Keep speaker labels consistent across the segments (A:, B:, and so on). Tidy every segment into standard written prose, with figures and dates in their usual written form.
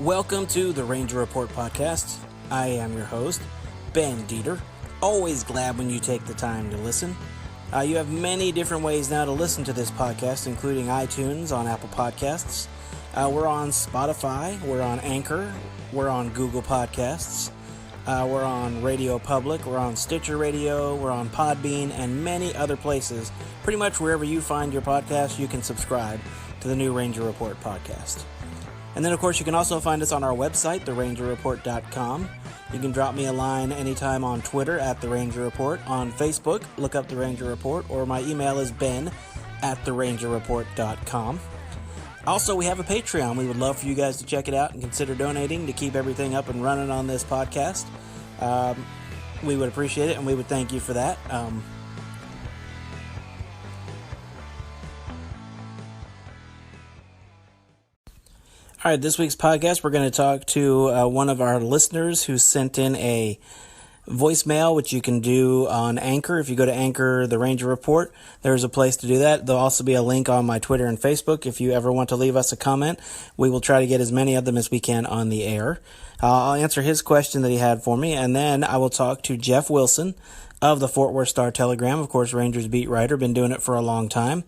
A: Welcome to the Ranger Report podcast. I am your host, Ben Dieter. Always glad when you take the time to listen. You have many different ways now to listen to this podcast, including iTunes, on Apple Podcasts. We're on Spotify, we're on Anchor, we're on Google Podcasts, we're on Radio Public, we're on Stitcher Radio, we're on Podbean, and many other places. Pretty much wherever you find your podcast, you can subscribe to the new Ranger Report podcast. And then, of course, you can also find us on our website, therangerreport.com. You can drop me a line anytime on Twitter at The Ranger Report. On Facebook, look up The Ranger Report, or my email is ben@therangerreport.com. Also, we have a Patreon. We would love for you guys to check it out and consider donating to keep everything up and running on this podcast. We would appreciate it, and we would thank you for that. All right, this week's podcast, we're going to talk to one of our listeners who sent in a voicemail, which you can do on Anchor. If you go to Anchor, The Ranger Report, there's a place to do that. There'll also be a link on my Twitter and Facebook. If you ever want to leave us a comment, we will try to get as many of them as we can on the air. I'll answer his question that he had for me, and then I will talk to Jeff Wilson of the Fort Worth Star-Telegram, of course, Rangers beat writer, been doing it for a long time.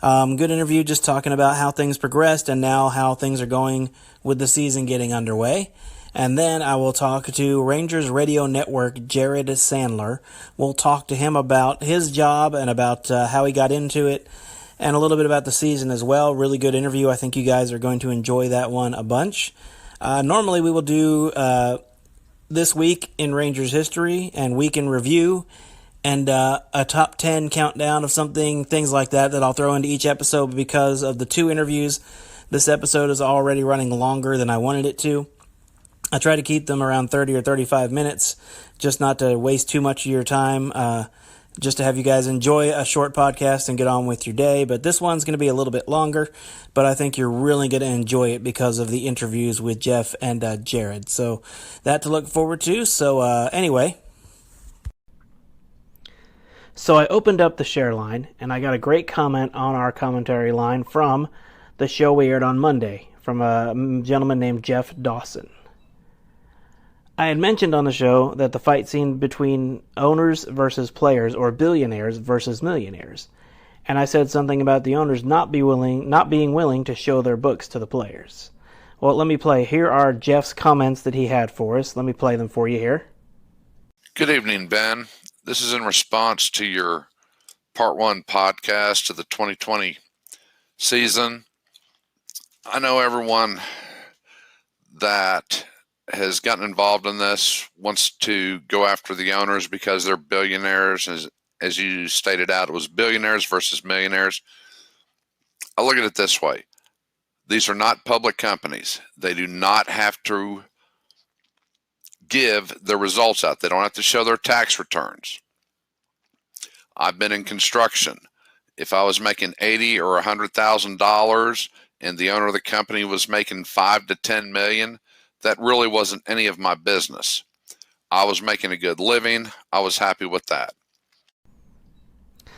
A: Good interview, just talking about how things progressed and now how things are going with the season getting underway. And then I will talk to Rangers Radio Network Jared Sandler. We'll talk to him about his job and about how he got into it and a little bit about the season as well. Really good interview. I think you guys are going to enjoy that one a bunch. Normally we will do This Week in Rangers History and Week in Review and a top 10 countdown of something, things like that I'll throw into each episode. But because of the two interviews, this episode is already running longer than I wanted it to. I try to keep them around 30 or 35 minutes, just not to waste too much of your time, just to have you guys enjoy a short podcast and get on with your day. But this one's going to be a little bit longer, but I think you're really going to enjoy it because of the interviews with Jeff and Jared. So that to look forward to. So anyway. So I opened up the share line, and I got a great comment on our commentary line from the show we aired on Monday, from a gentleman named Jeff Dawson. I had mentioned on the show that the fight scene between owners versus players, or billionaires versus millionaires, and I said something about the owners not being willing to show their books to the players. Well, let me play. Here are Jeff's comments that he had for us. Let me play them for you here.
B: Good evening, Ben. This is in response to your Part 1 podcast to the 2020 season. I know everyone that has gotten involved in this wants to go after the owners because they're billionaires. As you stated out, it was billionaires versus millionaires. I look at it this way. These are not public companies. They do not have to give the results out. They don't have to show their tax returns. I've been in construction. If I was making $80,000 or $100,000 and the owner of the company was making $5 to $10 million, that really wasn't any of my business. I was making a good living. I was happy with that.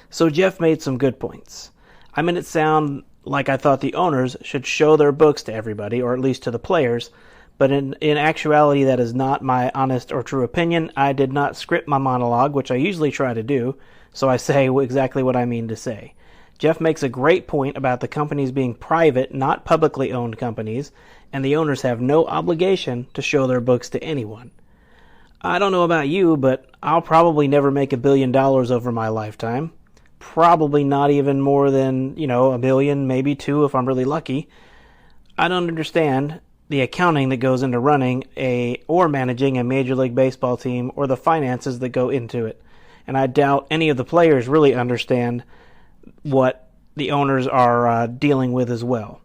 A: So Jeff made some good points. I made it sound like I thought the owners should show their books to everybody, or at least to the players. But in actuality, that is not my honest or true opinion. I did not script my monologue, which I usually try to do, so I say exactly what I mean to say. Jeff makes a great point about the companies being private, not publicly owned companies, and the owners have no obligation to show their books to anyone. I don't know about you, but I'll probably never make $1 billion over my lifetime. Probably not even more than, $1 million, maybe $2 if I'm really lucky. I don't understand the accounting that goes into running or managing a Major League Baseball team, or the finances that go into it. And I doubt any of the players really understand what the owners are dealing with as well.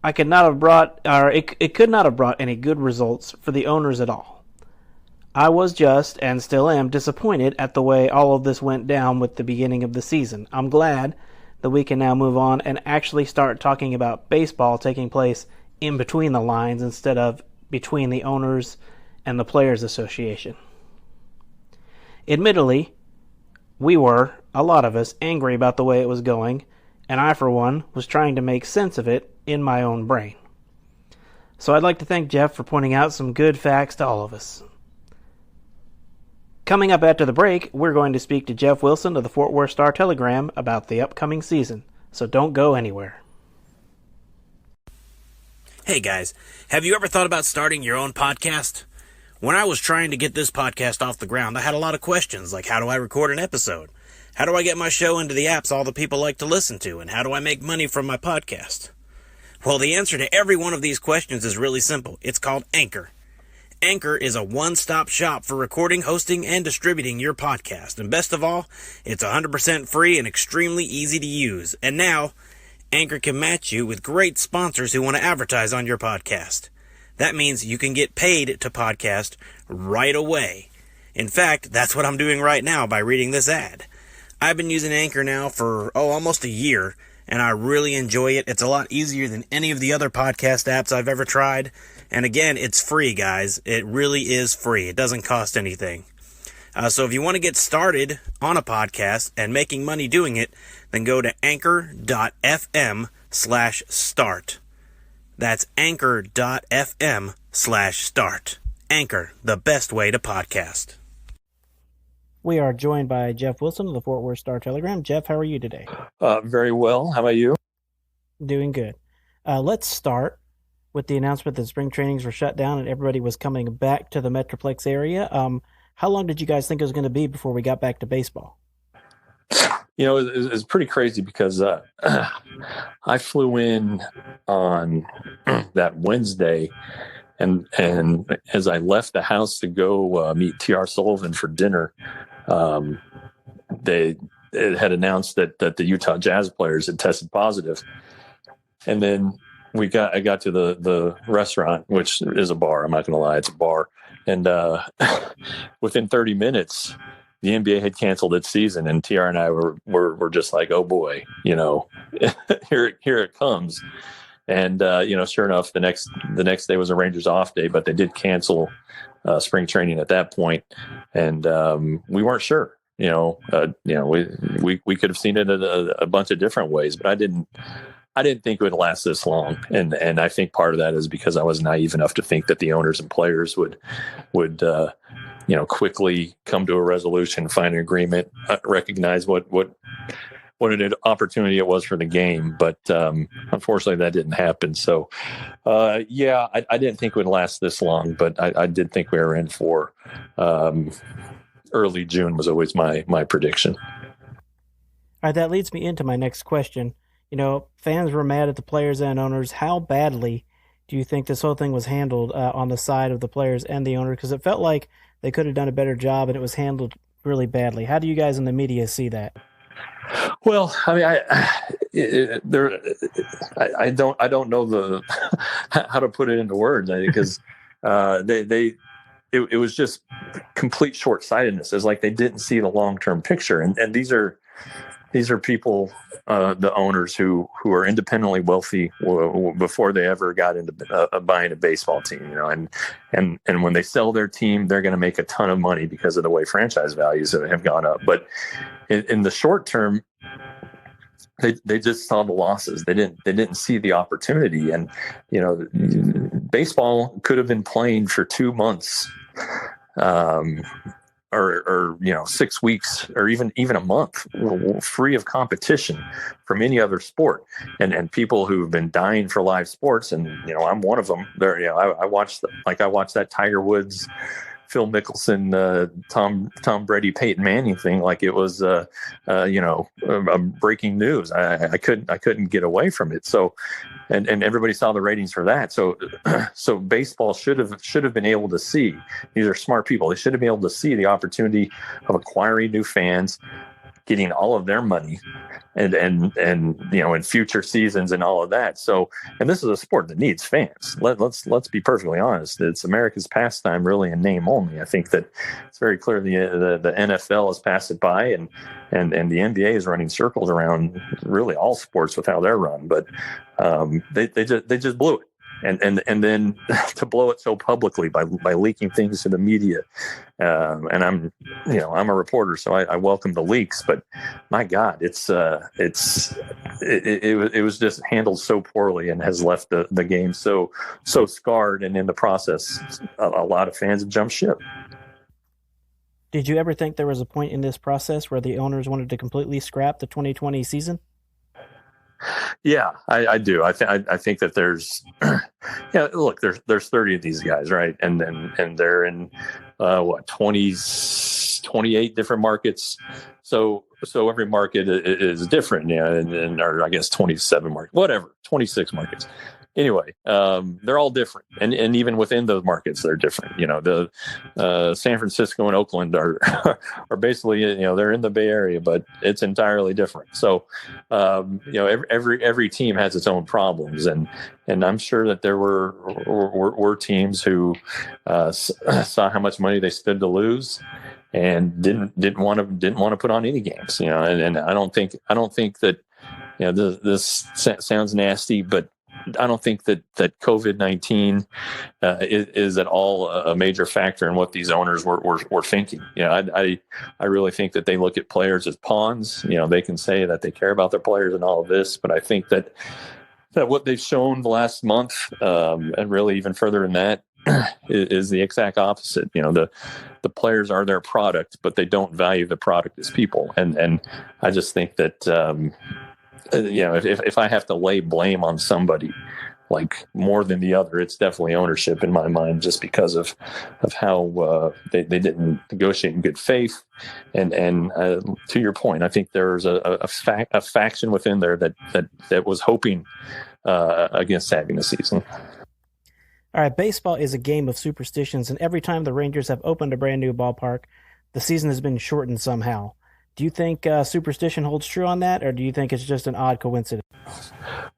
A: It could not have brought any good results for the owners at all. I was just, and still am, disappointed at the way all of this went down with the beginning of the season. I'm glad that we can now move on and actually start talking about baseball taking place in between the lines instead of between the owners and the Players Association. Admittedly, we were, a lot of us, angry about the way it was going, and I, for one, was trying to make sense of it in my own brain. So I'd like to thank Jeff for pointing out some good facts to all of us. Coming up after the break, we're going to speak to Jeff Wilson of the Fort Worth Star-Telegram about the upcoming season. So don't go anywhere. Hey guys, have you ever thought about starting your own podcast? When I was trying to get this podcast off the ground, I had a lot of questions, like how do I record an episode? How do I get my show into the apps all the people like to listen to? And how do I make money from my podcast? Well, the answer to every one of these questions is really simple. It's called Anchor. Anchor is a one-stop shop for recording, hosting, and distributing your podcast. And best of all, it's 100% free and extremely easy to use. And now, Anchor can match you with great sponsors who want to advertise on your podcast. That means you can get paid to podcast right away. In fact, that's what I'm doing right now by reading this ad. I've been using Anchor now for, almost a year, and I really enjoy it. It's a lot easier than any of the other podcast apps I've ever tried. And again, it's free, guys. It really is free. It doesn't cost anything. So if you want to get started on a podcast and making money doing it, then go to anchor.fm/start. That's anchor.fm/start. Anchor, the best way to podcast. We are joined by Jeff Wilson of the Fort Worth Star-Telegram. Jeff, how are you today?
C: Very well. How about you?
A: Doing good. Let's start with the announcement that spring trainings were shut down and everybody was coming back to the Metroplex area. How long did you guys think it was going to be before we got back to baseball?
C: You know, it's pretty crazy because I flew in on that Wednesday, and as I left the house to go meet T.R. Sullivan for dinner, it had announced that the Utah Jazz players had tested positive. And then I got to the restaurant, which is a bar. I'm not going to lie, it's a bar. And within 30 minutes, the NBA had canceled its season, and TR and I were just like, oh boy, you know, here it comes. And sure enough, the next day was a Rangers off day, but they did cancel spring training at that point, and we weren't sure. We could have seen it a bunch of different ways, but I didn't think it would last this long. And I think part of that is because I was naive enough to think that the owners and players would quickly come to a resolution, find an agreement, recognize what an opportunity it was for the game. But unfortunately, that didn't happen. So, I didn't think it would last this long, but I did think we were in for early June was always my prediction.
A: All right, that leads me into my next question. You know, fans were mad at the players and owners. How badly do you think this whole thing was handled on the side of the players and the owner? Because it felt like they could have done a better job, and it was handled really badly. How do you guys in the media see that?
C: Well, I mean, I don't know how to put it into words, because it was just complete short-sightedness. It's like they didn't see the long-term picture, and these are people, the owners who are independently wealthy before they ever got into buying a baseball team, and when they sell their team, they're going to make a ton of money because of the way franchise values have gone up. But in the short term, they just saw the losses. They didn't see the opportunity, and baseball could have been playing for 2 months. Or 6 weeks, or even a month, free of competition from any other sport, and people who've been dying for live sports, and I'm one of them. There, I watched that Tiger Woods, Phil Mickelson, Tom Brady, Peyton Manning thing like it was a breaking news. I couldn't get away from it. So, and everybody saw the ratings for that. So baseball should have been able to see. These are smart people. They should have been able to see the opportunity of acquiring new fans, getting all of their money, and in future seasons and all of that. So, and this is a sport that needs fans. Let's be perfectly honest. It's America's pastime, really, in name only. I think that it's very clear the NFL has passed it by, and the NBA is running circles around really all sports with how they're run. But they just blew it. and then to blow it so publicly by leaking things to the media. And I'm a reporter, so I welcome the leaks, but my God, it was just handled so poorly and has left the game so scarred. And in the process, a lot of fans have jumped ship.
A: Did you ever think there was a point in this process where the owners wanted to completely scrap the 2020 season?
C: Yeah, I do. I think that there's, look, there's 30 of these guys, right? And they're in 28 different markets. So every market is different, or I guess 27 markets, whatever, 26 markets. Anyway, they're all different, and even within those markets, they're different. The San Francisco and Oakland are basically, they're in the Bay Area, but it's entirely different. So, every team has its own problems, and I'm sure that there were teams who saw how much money they stood to lose and didn't want to put on any games. And I don't think that this sounds nasty, but I don't think that COVID-19 is at all a major factor in what these owners were thinking. I really think that they look at players as pawns. They can say that they care about their players and all of this, but I think that what they've shown the last month, and really even further than that, is the exact opposite. The players are their product, but they don't value the product as people. And I just think that, if I have to lay blame on somebody like more than the other, it's definitely ownership in my mind, just because of how they didn't negotiate in good faith. And to your point, I think there's a faction within there that was hoping against having the season.
A: All right, baseball is a game of superstitions, and every time the Rangers have opened a brand new ballpark, the season has been shortened somehow. Do you think superstition holds true on that, or do you think it's just an odd coincidence?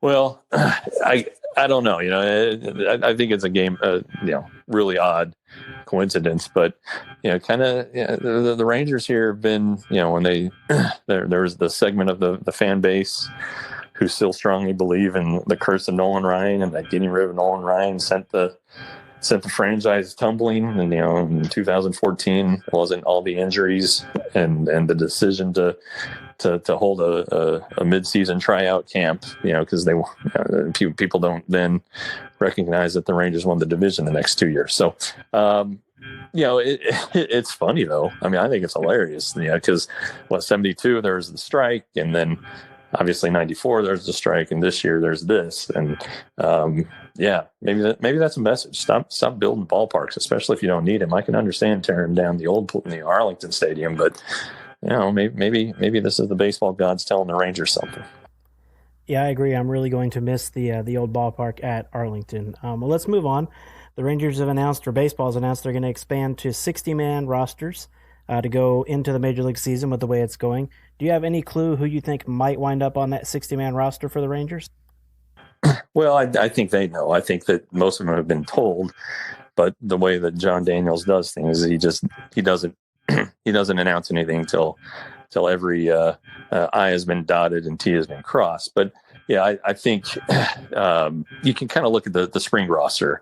C: Well, I don't know. I think it's a game, really odd coincidence. But the Rangers here have been, when there's the segment of the fan base who still strongly believe in the curse of Nolan Ryan, and that getting rid of Nolan Ryan sent the franchise tumbling. And in 2014 wasn't all the injuries and the decision to hold a mid-season tryout camp, because people don't then recognize that the Rangers won the division the next 2 years. So it's funny though. I mean, I think it's hilarious, because 72 there was the strike, and then obviously 94 there's the strike, and this year there's this. And maybe that's a message. Stop building ballparks, especially if you don't need them. I can understand tearing down the old Arlington Stadium, but maybe this is the baseball gods telling the Rangers something.
A: Yeah, I agree. I'm really going to miss the old ballpark at Arlington. Well, let's move on. The Rangers have announced, or baseball has announced, they're going to expand to 60-man rosters to go into the Major League season with the way it's going. Do you have any clue who you think might wind up on that 60-man roster for the Rangers?
C: Well, I think they know. I think that most of them have been told, but the way that John Daniels does things, he doesn't announce anything till every I has been dotted and T has been crossed. But yeah, I think you can kind of look at the spring roster.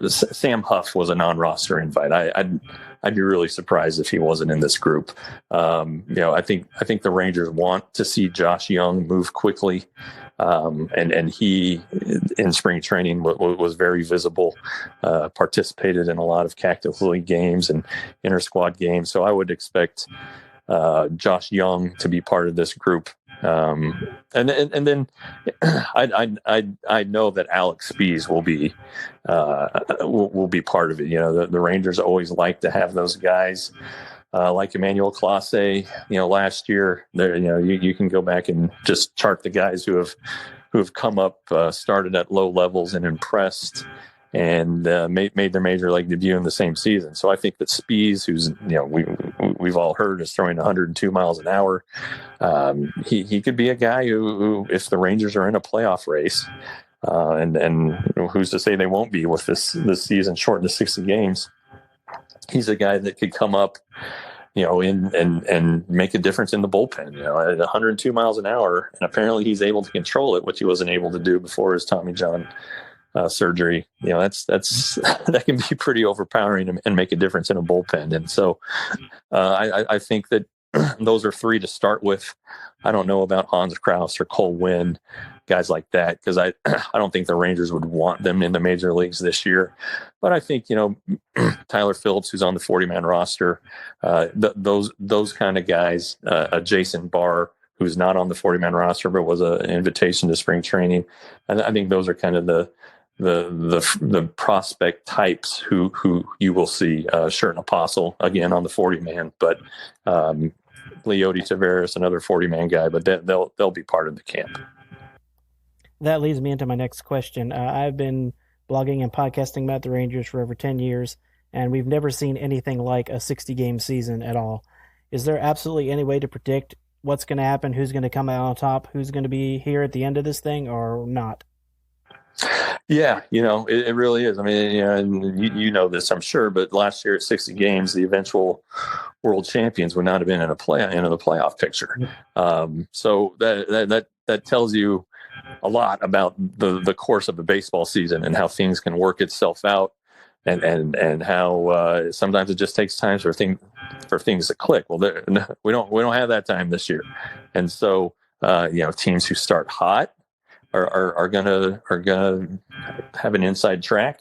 C: Sam Huff was a non-roster invite. I'd be really surprised if he wasn't in this group. I think the Rangers want to see Josh Young move quickly. And he in spring training was very visible, participated in a lot of Cactus League games and inter-squad games. So I would expect Josh Young to be part of this group. And then I know that Alex Spees will be part of it. The Rangers always like to have those guys. Like Emmanuel Clase, last year, there, you can go back and just chart the guys who have come up, started at low levels and impressed, and made their major league debut in the same season. So I think that Spees, who's we've all heard is throwing 102 miles an hour, he could be a guy who, if the Rangers are in a playoff race, and who's to say they won't be with this season shortened to 60 games. He's a guy that could come up, and make a difference in the bullpen, at 102 miles an hour. And apparently he's able to control it, which he wasn't able to do before his Tommy John surgery, that's that can be pretty overpowering and make a difference in a bullpen. And so I think that those are three to start with. I don't know about Hans Kraus or Cole Winn, guys like that, because I don't think the Rangers would want them in the major leagues this year. But I think, Tyler Phillips, who's on the 40-man roster, those kind of guys, Jason Barr, who's not on the 40-man roster but was an invitation to spring training. And I think those are kind of the prospect types who you will see. Shirt and Apostle again on the 40-man, but Leody Taveras, another 40-man guy, but they'll be part of the camp.
A: That leads me into my next question. I've been blogging and podcasting about the Rangers for over 10 years, and we've never seen anything like a 60-game season at all. Is there absolutely any way to predict what's going to happen, who's going to come out on top, who's going to be here at the end of this thing, or not?
C: Yeah, it really is. I mean, you know this, I'm sure, but last year at 60 games, the eventual world champions would not have been in the playoff picture. So that tells you a lot about the course of a baseball season and how things can work itself out, and how sometimes it just takes time for things to click. Well, we don't have that time this year, and so teams who start hot are gonna have an inside track.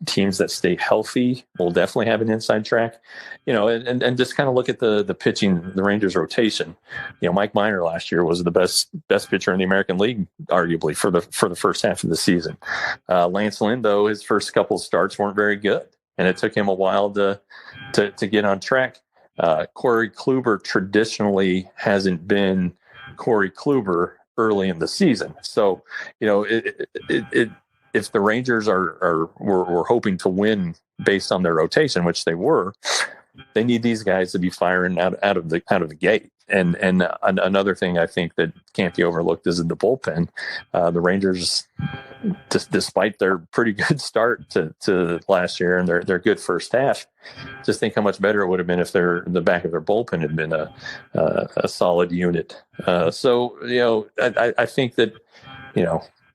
C: Teams that stay healthy will definitely have an inside track. And just kind of look at the pitching, the Rangers rotation. Mike Minor last year was the best pitcher in the American League, arguably for the first half of the season. Lance Lynn, though, his first couple of starts weren't very good, and it took him a while to get on track. Corey Kluber traditionally hasn't been Corey Kluber early in the season. So, if the Rangers were hoping to win based on their rotation, which they were, they need these guys to be firing out of the gate. And another thing I think that can't be overlooked is in the bullpen. The Rangers, despite their pretty good start to last year and their good first half, just think how much better it would have been if the back of their bullpen had been a solid unit. So I think that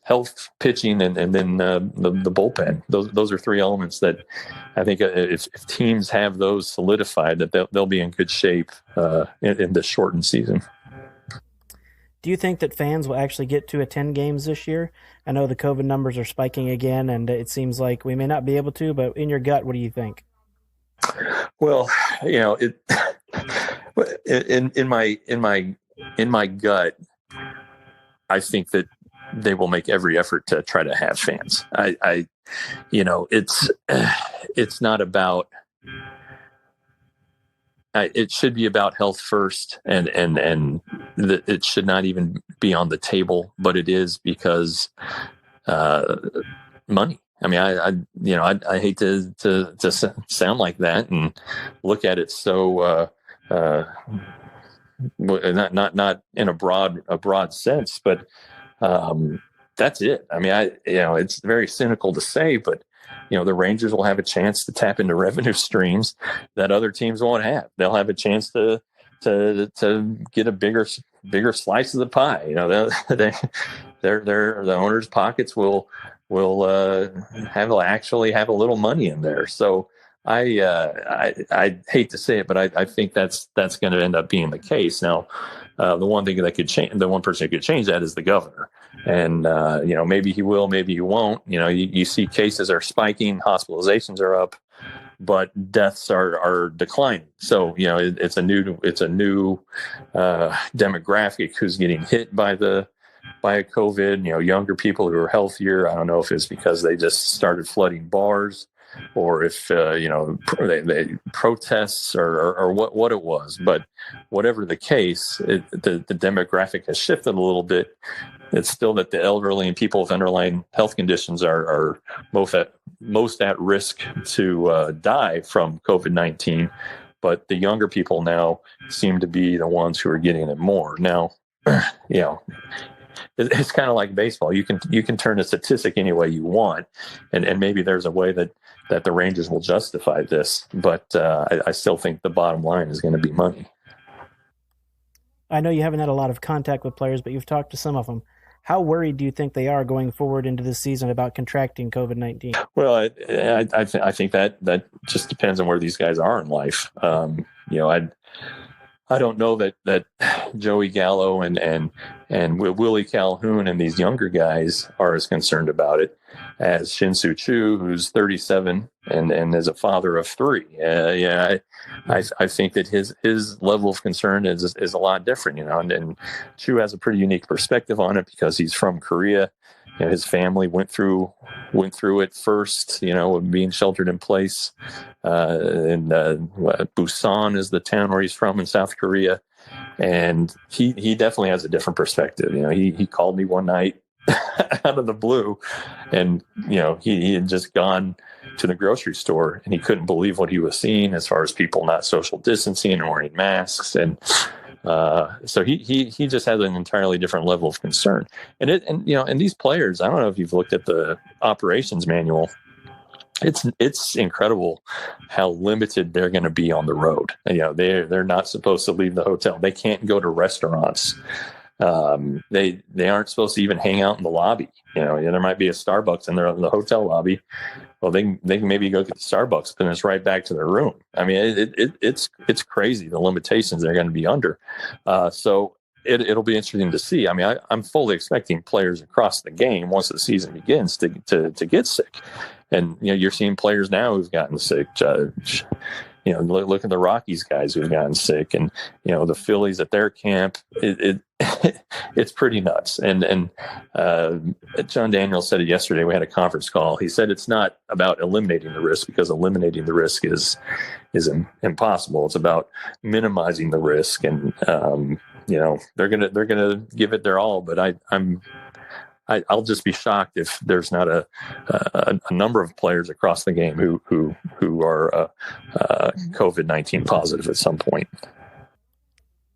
C: health, pitching, and then the bullpen. Those are three elements that I think if teams have those solidified, that they'll be in good shape in this shortened season.
A: Do you think that fans will actually get to attend games this year? I know the COVID numbers are spiking again, and it seems like we may not be able to, but in your gut, what do you think?
C: Well, in my gut, I think that they will make every effort to try to have fans. It's not about. It should be about health first, and it should not even be on the table. But it is because money. I mean, I hate to sound like that and look at it so not in a broad sense, but that's it. I mean, it's very cynical to say, but the Rangers will have a chance to tap into revenue streams that other teams won't have. They'll have a chance to get a bigger slice of the pie. The owners' pockets will actually have a little money in there. So I hate to say it, but I think that's going to end up being the case. Now, the one thing that could change, the one person who could change that is the governor. And, maybe he will, maybe he won't. You see cases are spiking, hospitalizations are up, but deaths are declining. So, it's a new demographic who's getting hit by COVID, younger people who are healthier. I don't know if it's because they just started flooding bars, or if they protests or what it was. But whatever the case, the demographic has shifted a little bit. It's still that the elderly and people with underlying health conditions are most at risk to die from COVID-19. But the younger people now seem to be the ones who are getting it more. Now, it's kind of like baseball. You can turn a statistic any way you want, and maybe there's a way that the Rangers will justify this, but I still think the bottom line is going to be money.
A: I know you haven't had a lot of contact with players, but you've talked to some of them. How worried do you think they are going forward into this season about contracting COVID-19?
C: Well, I think that just depends on where these guys are in life. I don't know that Joey Gallo and Willie Calhoun and these younger guys are as concerned about it as Shin-Soo Choo, who's 37 and is a father of 3. I think that his level of concern is a lot different, and Choo has a pretty unique perspective on it because he's from Korea. His family went through it first, being sheltered in place. And Busan is the town where he's from in South Korea. And he definitely has a different perspective. He called me one night out of the blue, and, he had just gone to the grocery store and he couldn't believe what he was seeing as far as people not social distancing and wearing masks. And so he just has an entirely different level of concern. And these players, I don't know if you've looked at the operations manual. It's incredible how limited they're going to be on the road. They're not supposed to leave the hotel. They can't go to restaurants. They aren't supposed to even hang out in the lobby. There might be a Starbucks in the hotel lobby. Well, they can maybe go get the Starbucks, but then it's right back to their room. I mean, it's crazy the limitations they're going to be under. So it'll be interesting to see. I mean, I'm fully expecting players across the game once the season begins to get sick, and you're seeing players now who've gotten sick. Look at the Rockies guys who've gotten sick, and the Phillies at their camp. It's pretty nuts. And John Daniels said it yesterday. We had a conference call. He said it's not about eliminating the risk, because eliminating the risk is impossible. It's about minimizing the risk, and they're gonna give it their all. But I'll just be shocked if there's not a number of players across the game who are COVID-19 positive at some point.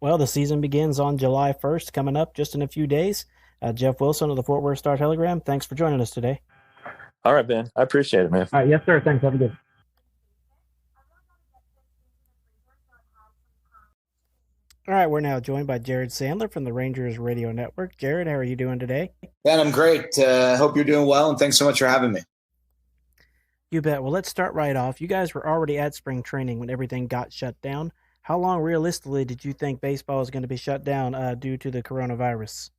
A: Well, the season begins on July 1st, coming up just in a few days. Jeff Wilson of the Fort Worth Star-Telegram, thanks for joining us today.
C: All right, Ben. I appreciate it, man.
A: All right, yes, sir. Thanks. Have a good. All right, we're now joined by Jared Sandler from the Rangers Radio Network. Jared, how are you doing today?
D: Ben, I'm great. Hope you're doing well, and thanks so much for having me.
A: You bet. Well, let's start right off. You guys were already at spring training when everything got shut down. How long realistically did you think baseball was going to be shut down due to the coronavirus?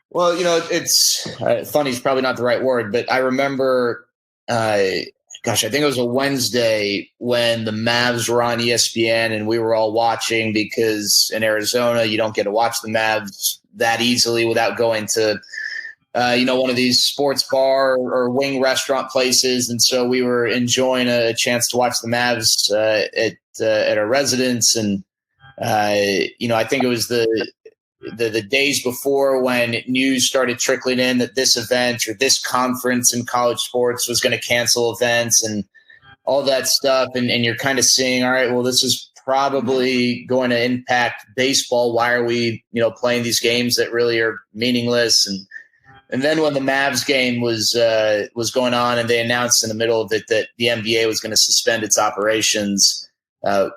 D: Well, it's funny is probably not the right word, but I remember, I think it was a Wednesday when the Mavs were on ESPN and we were all watching, because in Arizona, you don't get to watch the Mavs that easily without going to, one of these sports bar or wing restaurant places. And so we were enjoying a chance to watch the Mavs at our residence. And, I think it was the days before when news started trickling in that this event or this conference in college sports was going to cancel events and all that stuff. And you're kind of seeing, all right, well, this is probably going to impact baseball. Why are we, playing these games that really are meaningless? And then when the Mavs game was going on and they announced in the middle of it that the NBA was going to suspend its operations,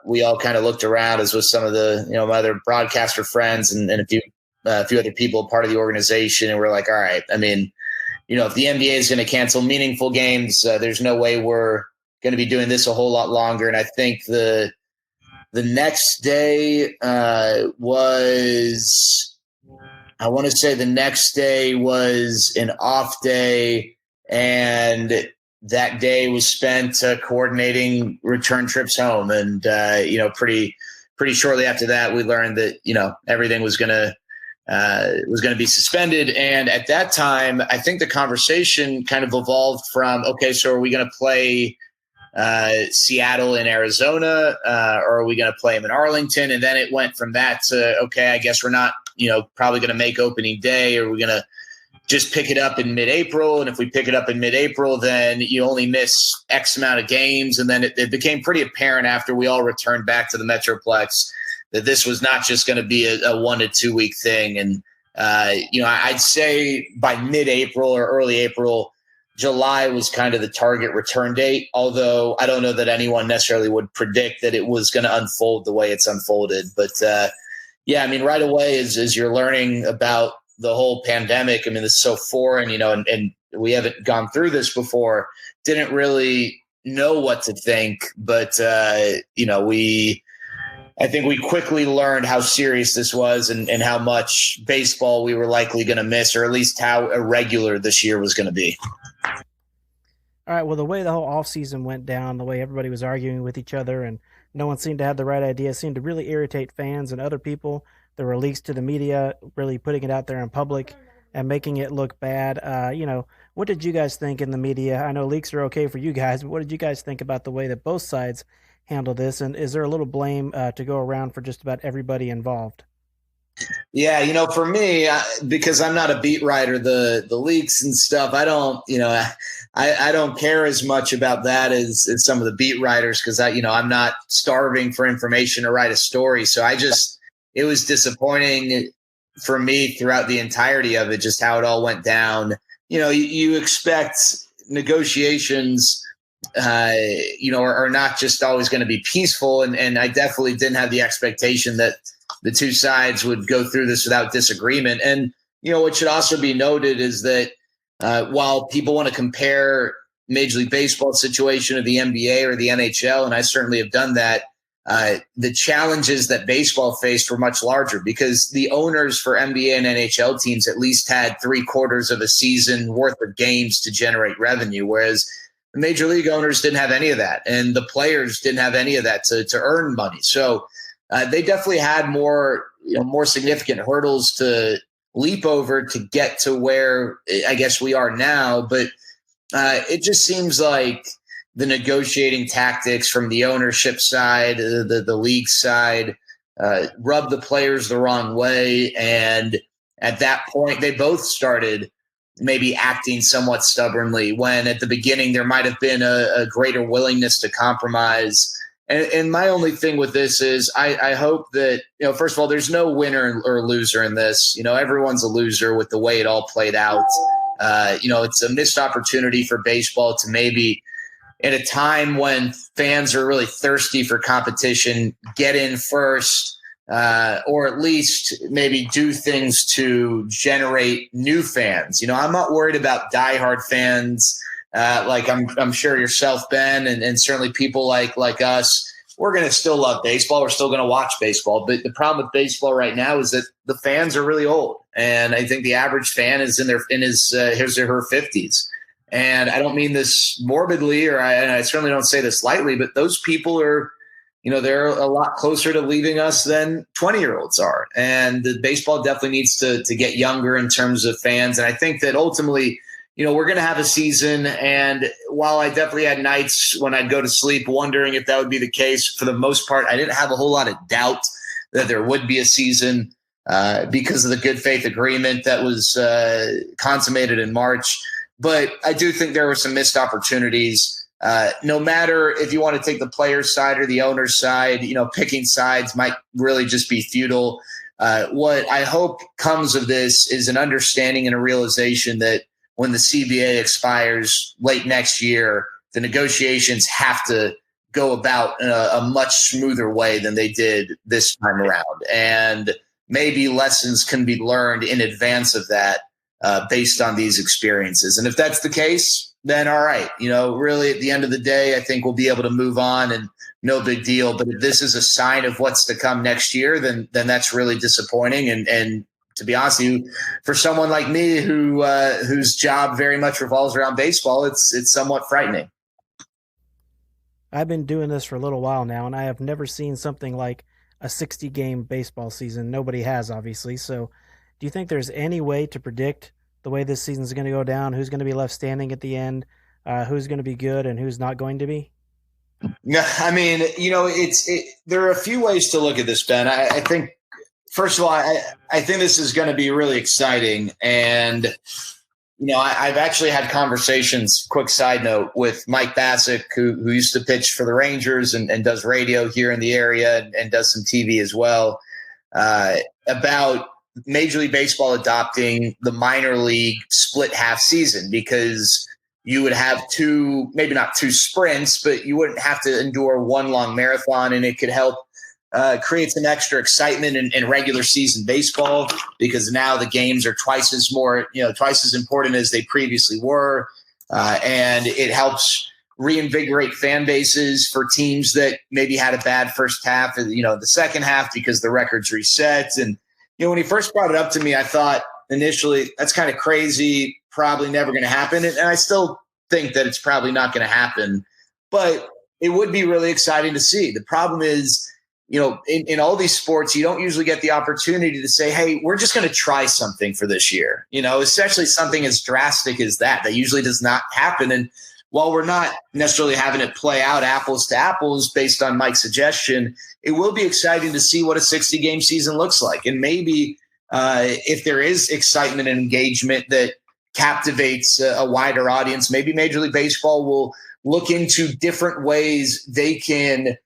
D: we all kind of looked around, as with some of the, my other broadcaster friends and a few other people part of the organization. And we're like, all right, I mean, if the NBA is going to cancel meaningful games, there's no way we're going to be doing this a whole lot longer. And I think the next day I want to say the next day was an off day, and that day was spent coordinating return trips home. And, pretty shortly after that, we learned that, everything was going to be suspended. And at that time, I think the conversation kind of evolved from, okay, so are we going to play Seattle in Arizona, or are we going to play them in Arlington? And then it went from that to, okay, I guess we're not, probably going to make opening day, or we're going to just pick it up in mid-April. And if we pick it up in mid-April, then you only miss X amount of games. And then it became pretty apparent after we all returned back to the Metroplex that this was not just going to be a 1 to 2 week thing. And, I'd say by mid-April or early April, July was kind of the target return date, although I don't know that anyone necessarily would predict that it was going to unfold the way it's unfolded. But, Yeah, I mean, right away as you're learning about the whole pandemic, I mean, this is so foreign, and we haven't gone through this before, didn't really know what to think. But, I think we quickly learned how serious this was and how much baseball we were likely going to miss, or at least how irregular this year was going to be.
A: All right, well, the way the whole offseason went down, the way everybody was arguing with each other and no one seemed to have the right idea, seemed to really irritate fans and other people. There were leaks to the media, really putting it out there in public and making it look bad. What did you guys think in the media? I know leaks are okay for you guys, but what did you guys think about the way that both sides handled this? And is there a little blame to go around for just about everybody involved?
D: Yeah, for me, because I'm not a beat writer, the leaks and stuff, I don't, I don't care as much about that as some of the beat writers, because I'm not starving for information to write a story. So it was disappointing for me throughout the entirety of it, just how it all went down. You expect negotiations, are not just always going to be peaceful. And I definitely didn't have the expectation that the two sides would go through this without disagreement. And, what should also be noted is that while people want to compare Major League Baseball situation to the NBA or the NHL, and I certainly have done that, the challenges that baseball faced were much larger, because the owners for NBA and NHL teams at least had 3/4 of a season worth of games to generate revenue, whereas the Major League owners didn't have any of that, and the players didn't have any of that to earn money. So they definitely had more significant hurdles to leap over to get to where I guess we are now. But it just seems like the negotiating tactics from the ownership side, the league side, rubbed the players the wrong way. And at that point, they both started maybe acting somewhat stubbornly, when at the beginning there might have been a greater willingness to compromise. And my only thing with this is I hope that, first of all, there's no winner or loser in this. Everyone's a loser with the way it all played out. It's a missed opportunity for baseball to maybe, at a time when fans are really thirsty for competition, get in first, or at least maybe do things to generate new fans. I'm not worried about diehard fans. Like I'm sure yourself, Ben, and certainly people like us, we're going to still love baseball. We're still going to watch baseball. But the problem with baseball right now is that the fans are really old. And I think the average fan is in his or her 50s. And I don't mean this morbidly, or I certainly don't say this lightly, but those people are, they're a lot closer to leaving us than 20-year-olds are. And the baseball definitely needs to get younger in terms of fans. And I think that ultimately, we're going to have a season. And while I definitely had nights when I'd go to sleep wondering if that would be the case, for the most part, I didn't have a whole lot of doubt that there would be a season because of the good faith agreement that was consummated in March. But I do think there were some missed opportunities. No matter if you want to take the player's side or the owner's side, picking sides might really just be futile. What I hope comes of this is an understanding and a realization that when the CBA expires late next year, the negotiations have to go about in a much smoother way than they did this time around. And maybe lessons can be learned in advance of that based on these experiences. And if that's the case, then all right. Really at the end of the day, I think we'll be able to move on and no big deal. But if this is a sign of what's to come next year, then that's really disappointing. And to be honest with you, for someone like me whose job very much revolves around baseball, it's somewhat frightening.
A: I've been doing this for a little while now, and I have never seen something like a 60-game baseball season. Nobody has, obviously. So do you think there's any way to predict the way this season is going to go down, who's going to be left standing at the end, who's going to be good and who's not going to be?
D: No, I mean, there are a few ways to look at this, Ben. I think, first of all, I think this is going to be really exciting. And, I've actually had conversations, quick side note, with Mike Bassick, who used to pitch for the Rangers and does radio here in the area and does some TV as well, about Major League Baseball adopting the minor league split half season, because you would have maybe not two sprints, but you wouldn't have to endure one long marathon, and it could help creates an extra excitement in regular season baseball, because now the games are twice as important as they previously were. And it helps reinvigorate fan bases for teams that maybe had a bad first half, the second half, because the record's reset. And, when he first brought it up to me, I thought initially that's kind of crazy, probably never going to happen. And I still think that it's probably not going to happen, but it would be really exciting to see. The problem is, in all these sports, you don't usually get the opportunity to say, hey, we're just going to try something for this year, especially something as drastic as that. That usually does not happen. And while we're not necessarily having it play out apples to apples based on Mike's suggestion, it will be exciting to see what a 60-game season looks like. And maybe if there is excitement and engagement that captivates a wider audience, maybe Major League Baseball will look into different ways they can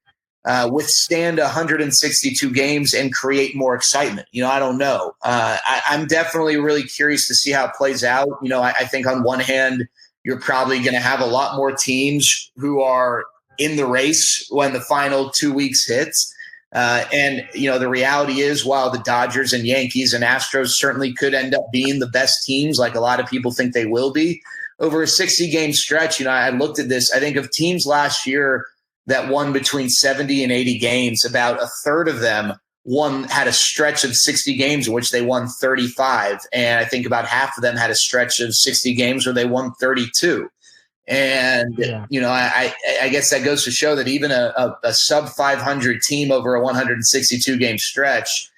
D: withstand 162 games and create more excitement. I don't know. I'm definitely really curious to see how it plays out. I think on one hand, you're probably going to have a lot more teams who are in the race when the final 2 weeks hits. And the reality is, while the Dodgers and Yankees and Astros certainly could end up being the best teams, like a lot of people think they will be, over a 60-game stretch, I looked at this. I think of teams last year that won between 70 and 80 games, about a third of them had a stretch of 60 games in which they won 35. And I think about half of them had a stretch of 60 games where they won 32. And, I guess that goes to show that even a sub 500 team over a 162 game stretch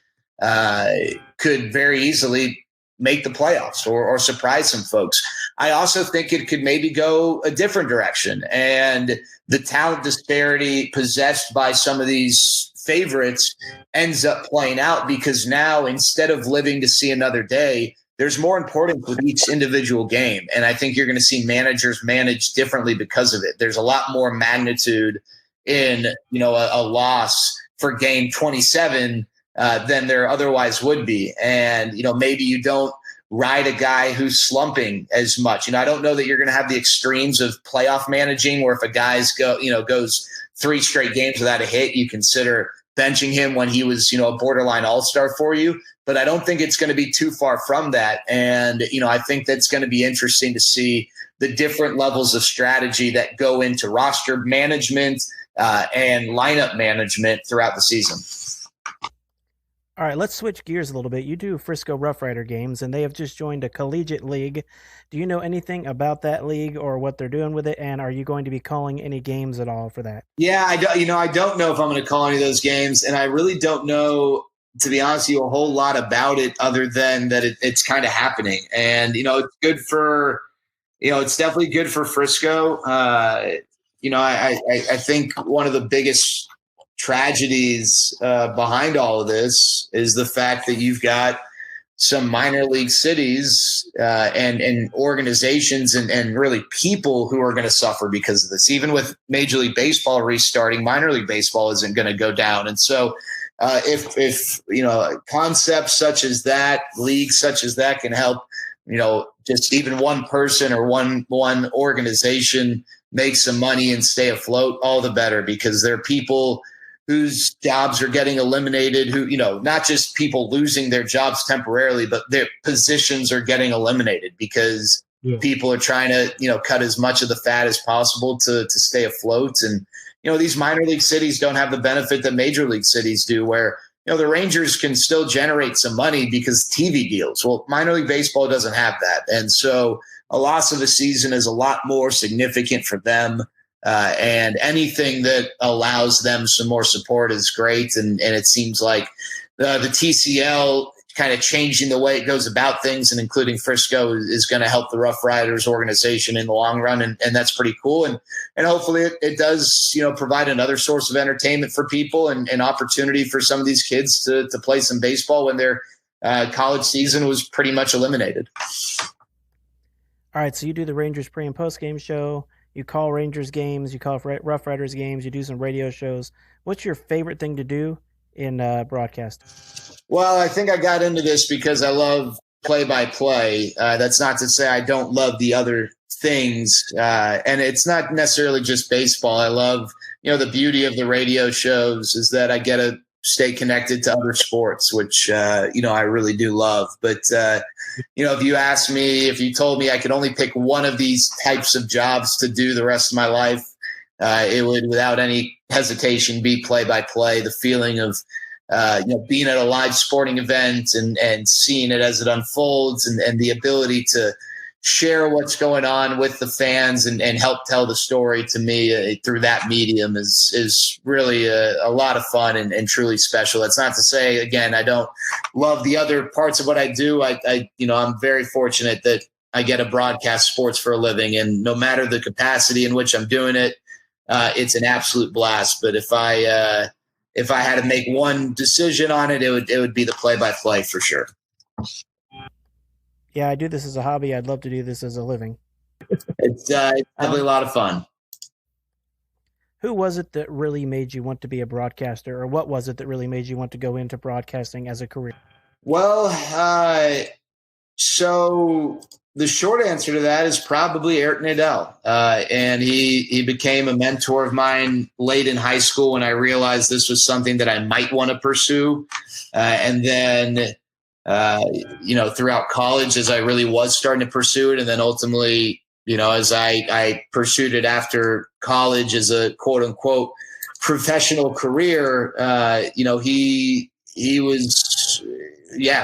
D: could very easily make the playoffs or surprise some folks. I also think it could maybe go a different direction, and the talent disparity possessed by some of these favorites ends up playing out, because now, instead of living to see another day, there's more importance with each individual game. And I think you're going to see managers manage differently because of it. There's a lot more magnitude in, a loss for game 27 than there otherwise would be. And, maybe you don't ride a guy who's slumping as much. I don't know that you're going to have the extremes of playoff managing, where if a guy's goes 3 straight games without a hit, you consider benching him when he was, a borderline all-star for you. But I don't think it's going to be too far from that. And, I think that's going to be interesting to see the different levels of strategy that go into roster management and lineup management throughout the season.
A: All right, let's switch gears a little bit. You do Frisco Rough Rider games, and they have just joined a collegiate league. Do you know anything about that league or what they're doing with it? And are you going to be calling any games at all for that?
D: Yeah, I don't know if I'm going to call any of those games, and I really don't know, to be honest with you, a whole lot about it other than that it's kind of happening. And, it's good for, it's definitely good for Frisco. I think one of the biggest tragedies behind all of this is the fact that you've got some minor league cities and organizations and really people who are going to suffer because of this. Even with Major League Baseball restarting, minor league baseball isn't going to go down. And so if concepts such as that, leagues such as that can help, just even one person or one organization make some money and stay afloat, all the better, because there are people whose jobs are getting eliminated, who, not just people losing their jobs temporarily, but their positions are getting eliminated because people are trying to, cut as much of the fat as possible to stay afloat. And, these minor league cities don't have the benefit that major league cities do, where, the Rangers can still generate some money because TV deals. Well, minor league baseball doesn't have that. And so a loss of a season is a lot more significant for them. And anything that allows them some more support is great. And it seems like the TCL kind of changing the way it goes about things, and including Frisco, is going to help the Rough Riders organization in the long run. And that's pretty cool. And hopefully it does, provide another source of entertainment for people and opportunity for some of these kids to play some baseball when their college season was pretty much eliminated.
A: All right. So you do the Rangers pre and post game show. You call Rangers games, you call Rough Riders games, you do some radio shows. What's your favorite thing to do in broadcast?
D: Well, I think I got into this because I love play-by-play. That's not to say I don't love the other things. And it's not necessarily just baseball. I love, the beauty of the radio shows is that I get to stay connected to other sports, which, I really do love. But, if you told me I could only pick one of these types of jobs to do the rest of my life, it would, without any hesitation, be play-by-play. The feeling of, being at a live sporting event and seeing it as it unfolds, and the ability to share what's going on with the fans and help tell the story, to me through that medium is really a lot of fun and truly special. That's not to say, again, I don't love the other parts of what I do. I'm very fortunate that I get to broadcast sports for a living, and no matter the capacity in which I'm doing it, it's an absolute blast. But if I had to make one decision on it, it would be the play-by-play for sure.
A: Yeah, I do this as a hobby. I'd love to do this as a living.
D: It's definitely a lot of fun.
A: Who was it that really made you want to be a broadcaster, or what was it that really made you want to go into broadcasting as a career?
D: Well, so the short answer to that is probably Ayrton Adele. And he became a mentor of mine late in high school when I realized this was something that I might want to pursue. And then throughout college, as I really was starting to pursue it. And then ultimately, as I pursued it after college as a quote unquote professional career, he was,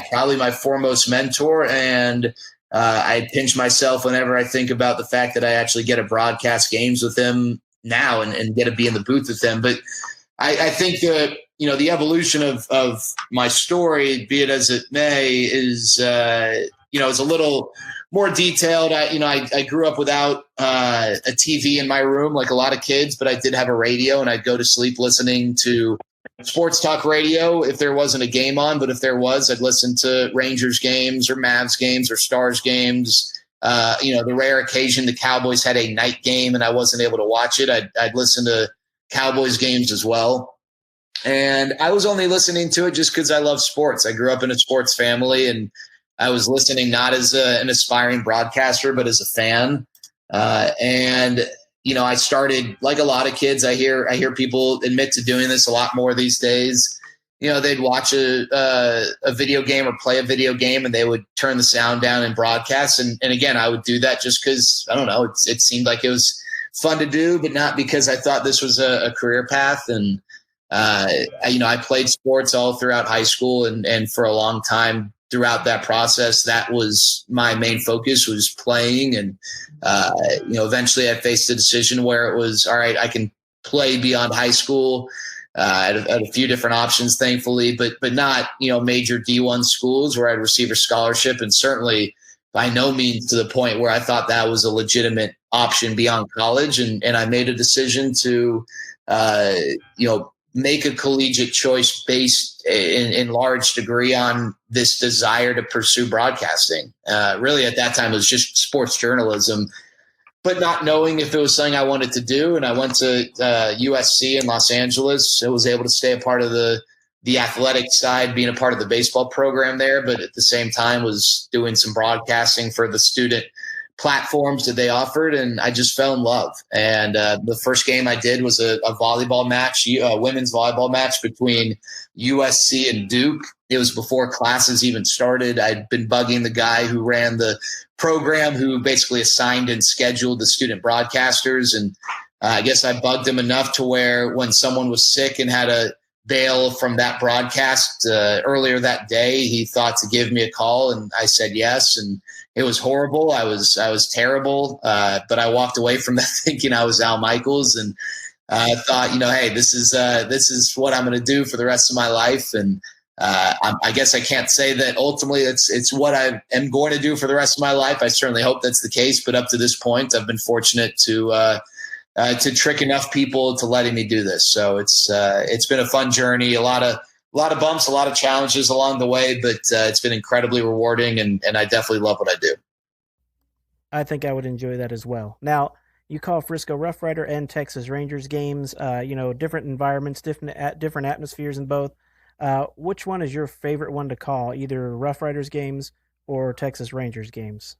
D: probably my foremost mentor. And I pinch myself whenever I think about the fact that I actually get to broadcast games with him now and get to be in the booth with him. But I think the evolution of my story, be it as it may, is a little more detailed. I grew up without a TV in my room like a lot of kids, but I did have a radio, and I'd go to sleep listening to sports talk radio if there wasn't a game on. But if there was, I'd listen to Rangers games or Mavs games or Stars games. The rare occasion the Cowboys had a night game and I wasn't able to watch it, I'd listen to Cowboys games as well. And I was only listening to it just because I love sports. I grew up in a sports family, and I was listening not as an aspiring broadcaster, but as a fan. I started, like a lot of kids, I hear people admit to doing this a lot more these days. They'd watch a video game or play a video game, and they would turn the sound down and broadcast. And again, I would do that just because, I don't know, it seemed like it was fun to do, but not because I thought this was a career path. And I played sports all throughout high school, and for a long time throughout that process, that was my main focus, was playing. And, eventually I faced a decision where it was, all right, I can play beyond high school. I had a few different options, thankfully, but not, major D1 schools where I'd receive a scholarship, and certainly by no means to the point where I thought that was a legitimate option beyond college. And I made a decision to, make a collegiate choice based in large degree on this desire to pursue broadcasting. Really at that time, it was just sports journalism, but not knowing if it was something I wanted to do. And I went to USC in Los Angeles. I was able to stay a part of the athletic side, being a part of the baseball program there, but at the same time was doing some broadcasting for the student platforms that they offered, and I just fell in love. And the first game I did was a volleyball match, a women's volleyball match between USC and Duke. It was before classes even started. I'd been bugging the guy who ran the program, who basically assigned and scheduled the student broadcasters. And I guess I bugged him enough to where when someone was sick and had a bail from that broadcast earlier that day, he thought to give me a call, and I said yes. And it was horrible. I was terrible, but I walked away from that thinking I was Al Michaels, and I thought, hey, this is what I'm going to do for the rest of my life. And I guess I can't say that ultimately it's what I am going to do for the rest of my life. I certainly hope that's the case, but up to this point, I've been fortunate to trick enough people to letting me do this. So it's been a fun journey, a lot of bumps, a lot of challenges along the way, but it's been incredibly rewarding, and I definitely love what I do.
A: I think I would enjoy that as well. Now, you call Frisco Rough Rider and Texas Rangers games, different environments, different atmospheres in both. Which one is your favorite one to call, either Rough Riders games or Texas Rangers games?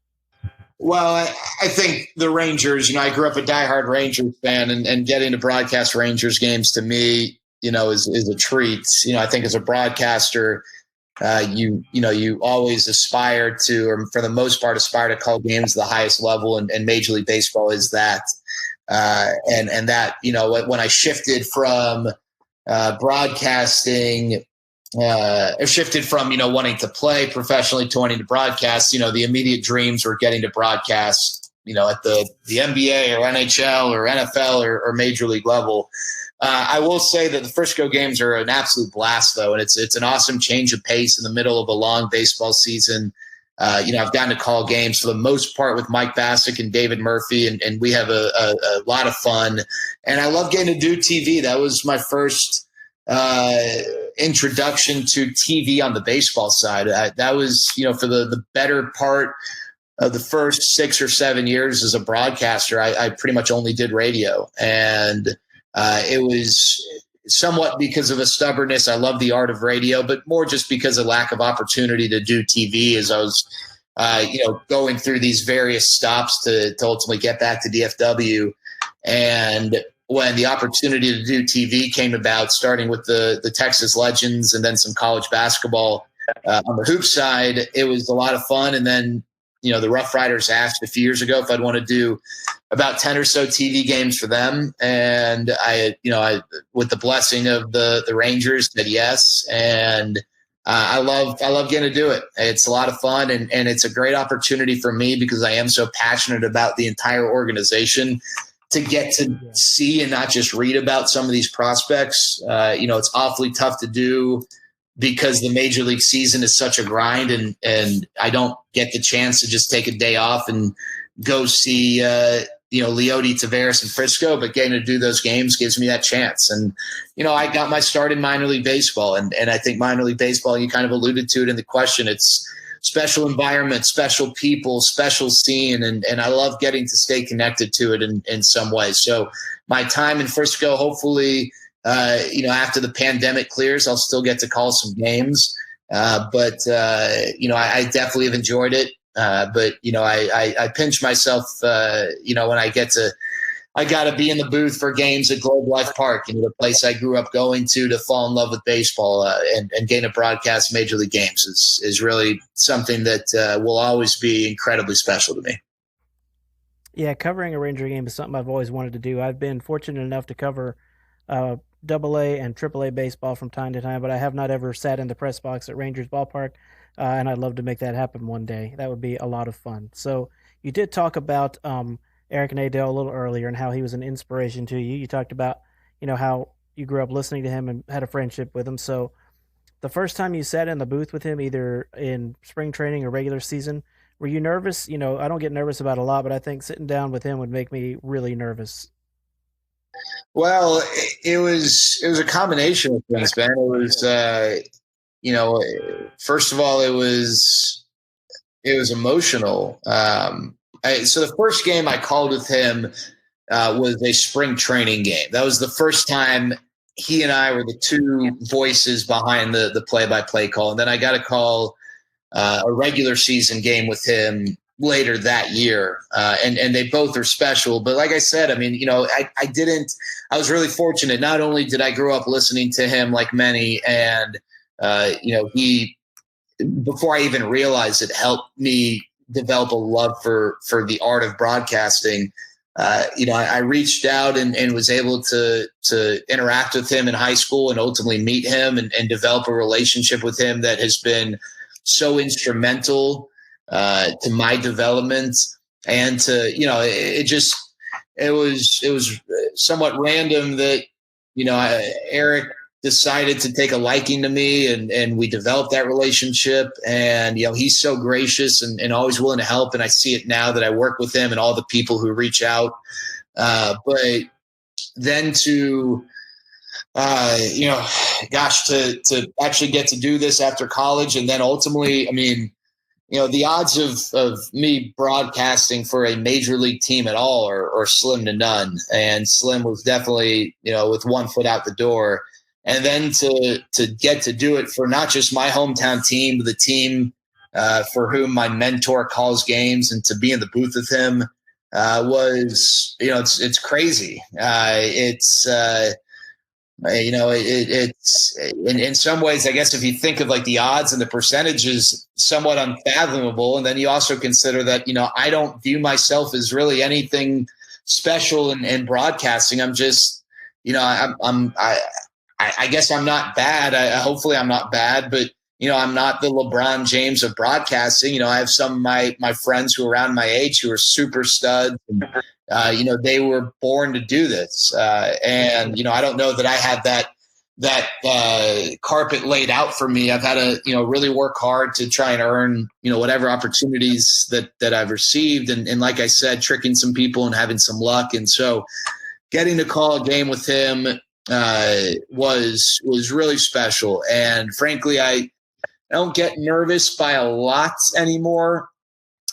D: Well, I think the Rangers, I grew up a diehard Rangers fan, and getting to broadcast Rangers games to me is a treat. I think as a broadcaster, you always aspire to, or for the most part, aspire to call games at the highest level, and Major League Baseball is that. And that, when I shifted from broadcasting, shifted from, wanting to play professionally to wanting to broadcast, the immediate dreams were getting to broadcast, at the NBA or NHL or NFL or Major League level. I will say that the Frisco games are an absolute blast, though, and it's an awesome change of pace in the middle of a long baseball season. I've gotten to call games for the most part with Mike Bassick and David Murphy, and we have a lot of fun. And I love getting to do TV. That was my first introduction to TV on the baseball side. That was, for the better part of the first 6 or 7 years as a broadcaster, I pretty much only did radio. And it was somewhat because of a stubbornness. I love the art of radio, but more just because of lack of opportunity to do TV as I was, going through these various stops to ultimately get back to DFW. And when the opportunity to do TV came about, starting with the Texas Legends and then some college basketball on the hoop side, it was a lot of fun. And then, the Rough Riders asked a few years ago if I'd want to do about 10 or so TV games for them. And I with the blessing of the Rangers, said yes. And I love getting to do it. It's a lot of fun, and it's a great opportunity for me because I am so passionate about the entire organization to get to see and not just read about some of these prospects. It's awfully tough to do because the Major League season is such a grind, and I don't get the chance to just take a day off and go see, Leody, Taveras, and Frisco, but getting to do those games gives me that chance. And, I got my start in minor league baseball, and I think minor league baseball, you kind of alluded to it in the question, it's special environment, special people, special scene, and I love getting to stay connected to it in some way. So my time in Frisco, hopefully, after the pandemic clears, I'll still get to call some games. But I definitely have enjoyed it. But I pinch myself, when I got to be in the booth for games at Globe Life Park, the place I grew up going to fall in love with baseball, and getting to broadcast Major League games is really something that will always be incredibly special to me.
A: Yeah, covering a Ranger game is something I've always wanted to do. I've been fortunate enough to cover AA and AAA baseball from time to time, but I have not ever sat in the press box at Rangers Ballpark, and I'd love to make that happen one day. That would be a lot of fun. So you did talk about Eric Nadel a little earlier and how he was an inspiration to you. You talked about, how you grew up listening to him and had a friendship with him. So the first time you sat in the booth with him, either in spring training or regular season, were you nervous? I don't get nervous about a lot, but I think sitting down with him would make me really nervous.
D: Well, it was a combination of things, Ben. It was, first of all, it was emotional. So the first game I called with him was a spring training game. That was the first time he and I were the two voices behind the play-by-play call. And then I got a call a regular season game with him later that year. And they both are special. But like I said, I was really fortunate. Not only did I grow up listening to him like many, and, he, before I even realized it, helped me develop a love for the art of broadcasting. I reached out and was able to interact with him in high school and ultimately meet him and develop a relationship with him that has been so instrumental to my development. And to, it was somewhat random that, Eric decided to take a liking to me, and we developed that relationship. And, he's so gracious and always willing to help. And I see it now that I work with him and all the people who reach out. But then to actually get to do this after college, and then ultimately, the odds of me broadcasting for a major league team at all are slim to none. And Slim was definitely, with one foot out the door. And then to get to do it for not just my hometown team, but the team for whom my mentor calls games, and to be in the booth with him was, it's crazy. It's in some ways, I guess, if you think of like the odds and the percentages, somewhat unfathomable. And then you also consider that, I don't view myself as really anything special in broadcasting. I'm just, I guess I'm not bad. Hopefully I'm not bad, but I'm not the LeBron James of broadcasting. I have some of my friends who are around my age who are super studs. And, they were born to do this. And I don't know that I had that carpet laid out for me. I've had to, really work hard to try and earn, whatever opportunities that I've received. And like I said, tricking some people and having some luck. And so getting to call a game with him was really special. And frankly, I don't get nervous by a lot anymore.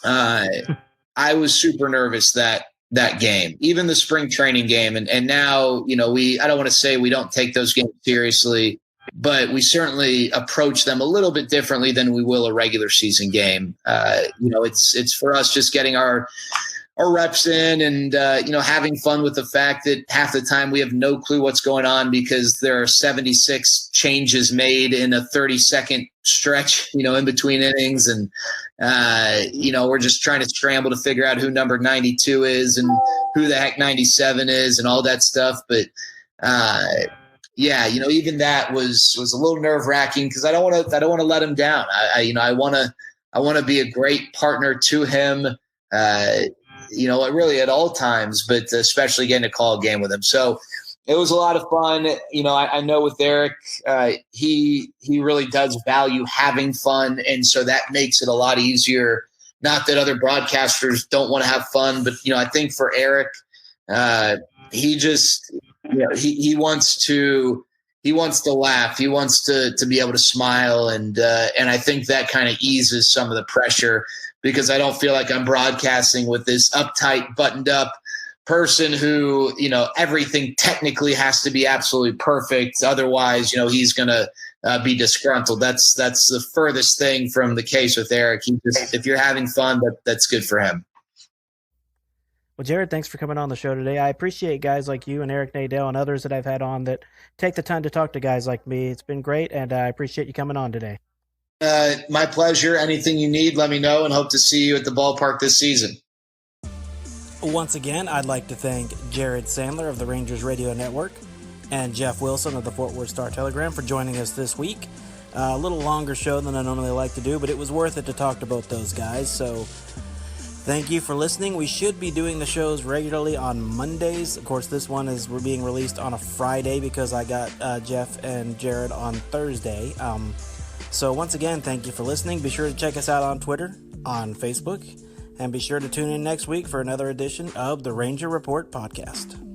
D: I was super nervous that game, even the spring training game. And now, I don't want to say we don't take those games seriously, but we certainly approach them a little bit differently than we will a regular season game. It's for us just getting our reps in and, having fun with the fact that half the time we have no clue what's going on because there are 76 changes made in a 30-second stretch, in between innings. And, we're just trying to scramble to figure out who number 92 is and who the heck 97 is and all that stuff. But, even that was a little nerve wracking because I don't want to let him down. I want to be a great partner to him, really at all times, but especially getting to call a game with him. So it was a lot of fun. I know with Eric, he really does value having fun. And so that makes it a lot easier. Not that other broadcasters don't want to have fun, but, I think for Eric, he just, he wants to laugh. He wants to be able to smile. And I think that kind of eases some of the pressure because I don't feel like I'm broadcasting with this uptight, buttoned up person who, everything technically has to be absolutely perfect. Otherwise, he's going to be disgruntled. That's the furthest thing from the case with Eric. If you're having fun, that's good for him.
A: Well, Jared, thanks for coming on the show today. I appreciate guys like you and Eric Nadell and others that I've had on that take the time to talk to guys like me. It's been great, and I appreciate you coming on today.
D: My pleasure. Anything you need, let me know, and hope to see you at the ballpark this season.
A: Once again, I'd like to thank Jared Sandler of the Rangers Radio Network and Jeff Wilson of the Fort Worth Star-Telegram for joining us this week. A little longer show than I normally like to do, but it was worth it to talk to both those guys. So thank you for listening. We should be doing the shows regularly on Mondays. Of course, this one we're being released on a Friday because I got Jeff and Jared on Thursday. So once again, thank you for listening. Be sure to check us out on Twitter, on Facebook, and be sure to tune in next week for another edition of the Ranger Report podcast.